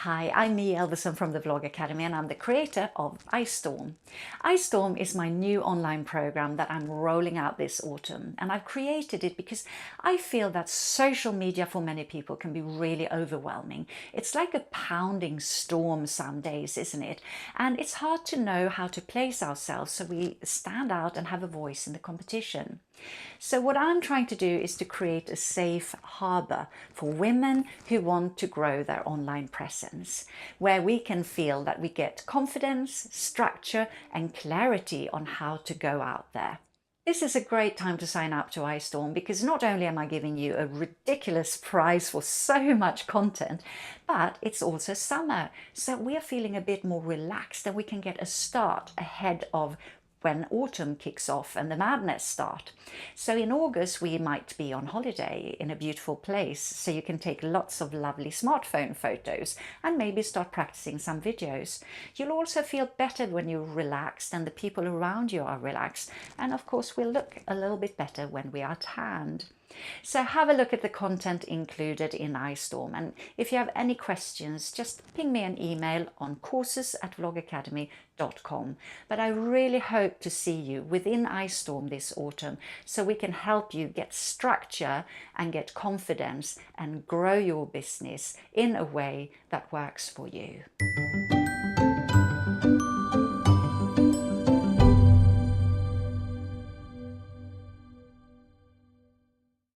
Hi, I'm Mie Elverson from the Vlog Academy and I'm the creator of Ice Storm. Ice Storm is my new online program that I'm rolling out this autumn, and I've created it because I feel that social media for many people can be really overwhelming. It's like a pounding storm some days, isn't it? And it's hard to know how to place ourselves so we stand out and have a voice in the competition. So what I'm trying to do is to create a safe harbor for women who want to grow their online presence, where we can feel that we get confidence, structure and clarity on how to go out there. This is a great time to sign up to Ice Storm because not only am I giving you a ridiculous prize for so much content, but it's also summer. So we are feeling a bit more relaxed and we can get a start ahead of when autumn kicks off and the madness start. So in August we might be on holiday in a beautiful place, so you can take lots of lovely smartphone photos and maybe start practicing some videos. You'll also feel better when you're relaxed and the people around you are relaxed, and of course we'll look a little bit better when we are tanned. So have a look at the content included in Ice Storm, and if you have any questions just ping me an email on courses@vlogacademy.com. But I really hope to see you within Ice Storm this autumn so we can help you get structure and get confidence and grow your business in a way that works for you.